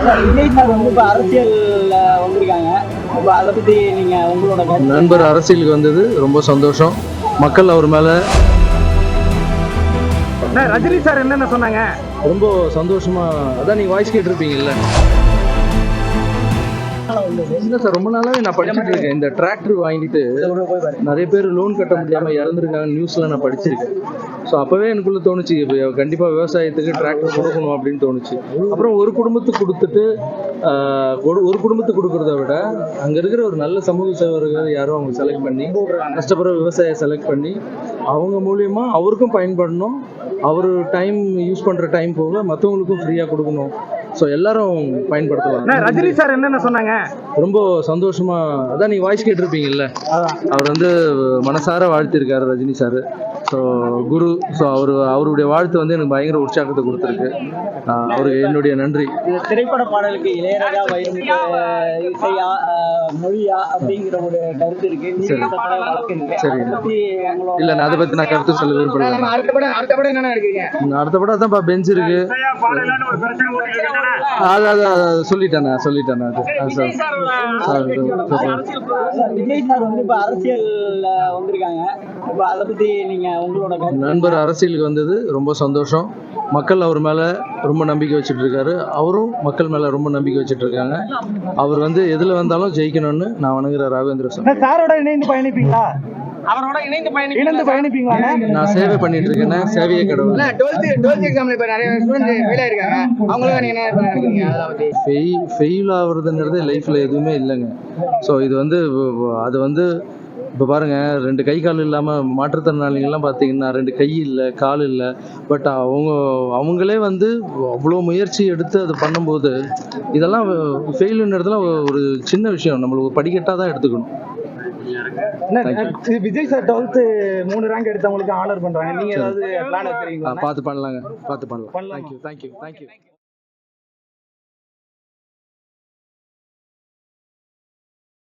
Vijay sir வந்து இப்போ அரசியல்ல வந்திருக்காங்க. இப்போ அதை பத்தி நீங்க உங்களோட கருத்து? நண்பர் அரசியலுக்கு வந்தது ரொம்ப சந்தோஷம். மக்கள் அவர் மேல ரஜினி சார் என்னென்ன சொன்னாங்க? ரொம்ப சந்தோஷமா, அதான் நீங்க வாய்ஸ் கேட்டிருப்பீங்கல்ல. இல்லை சார், ரொம்ப நாளாவே நான் படிச்சுட்டு இருக்கேன். இந்த டிராக்டர் வாங்கிட்டு நிறைய பேர் லோன் கட்ட முடியாம இறந்துருக்காங்க நியூஸ்ல நான் படிச்சிருக்கேன். ஸோ அப்பவே எனக்குள்ள தோணுச்சு, இப்போ கண்டிப்பா விவசாயத்துக்கு டிராக்டர் கொடுக்கணும் அப்படின்னு தோணுச்சு. அப்புறம் ஒரு குடும்பத்துக்கு கொடுத்துட்டு ஒரு குடும்பத்துக்கு கொடுக்கறத விட அங்க இருக்கிற ஒரு நல்ல சமூக சேவர்கள் யாரும் அவங்க செலக்ட் பண்ணி கஷ்டப்படுற விவசாயியை செலக்ட் பண்ணி அவங்க மூலியமா அவருக்கும் பயன்படணும், அவர் டைம் யூஸ் பண்ற டைம் போக மற்றவங்களுக்கும் ஃப்ரீயா கொடுக்கணும். ஸோ எல்லாரும் பயன்படுத்தலாம். ரஜினி சார் என்னென்ன சொன்னாங்க? ரொம்ப சந்தோஷமா, அதான் நீங்க வாய்ஸ் கேட்டிருப்பீங்கல்ல, அவர் வந்து மனசார வாழ்த்திருக்காரு ரஜினி சார். ஸோ குரு, ஸோ அவருடைய வாழ்த்து வந்து எனக்கு பயங்கர உற்சாகத்தை கொடுத்துருக்கு. அவருக்கு என்னுடைய நன்றி. திரைப்பட பாடலுக்கு இளையராஜா வைரமுத்து இசையா மொழியா அப்படிங்கிற ஒரு கருத்து இருக்கு. சரி, இல்ல நான் அதை பத்தி நான் கருத்து சொல்ல விரும்பல. அடுத்த படம் என்ன இருக்கீங்க? அடுத்த படம் அதான் பெஞ்ச் இருக்கு. சொல்லிட்டேன். விஜய் சார் வந்து இப்ப அரசியல்ல வந்திருக்காங்க. இப்ப அதை பத்தி நீங்க உங்களோட கருத்து? நண்பர் அரசியலுக்கு வந்தது ரொம்ப சந்தோஷம். மக்கள் அவர் மேல ரொம்ப நம்பிக்கை வச்சுட்டு இருக்காரு, அவரும் மக்கள் மேல ரொம்ப நம்பிக்கை வச்சுட்டு இருக்காங்க. அவர் வந்து எதுல வந்தாலும் ஜெயிக்கணும்னு நான் வணங்குற ராகவேந்திர சாமி. சாரோட இணைந்து பயணிப்பீங்களா? அவரோட இணைந்து பயணிப்பீங்களா? நான் சேவை பண்ணிட்டு இருக்கேன். சேவையே கடவுள். 12th எக்ஸாம்ல இப்ப நிறைய ஸ்டூடெண்ட் ஃபெயில் ஆயிருக்காங்க. அவங்களுக்கு நீங்க என்ன நினைக்கிறீங்க? அதாவது ஃபெயில் ஆகுறதுங்கிறது லைஃப்ல எதுவுமே இல்லைங்க. ஸோ இது வந்து அது வந்து இப்போ பாருங்க, 2 கை கால் இல்லாமல் மாற்றுத்திறனாளிகள்லாம் பார்த்தீங்கன்னா 2 கை இல்லை, கால் இல்லை. பட் அவங்களே வந்து அவ்வளோ முயற்சி எடுத்து அது பண்ணும்போது இதெல்லாம் ஃபெயிலுன்றதுலாம் ஒரு சின்ன விஷயம், நம்மளுக்கு படிக்கட்டாக தான் எடுத்துக்கணும். விஜய் சார் 12th 3 ரேங்க் எடுத்தவங்களுக்கு ஆனர் பண்றாங்க. நீங்க ஏதாவது பிளான் வச்சிருக்கீங்களா? பார்த்து பண்ணலாங்க, பார்த்து பண்ணலாம். தேங்க்யூ.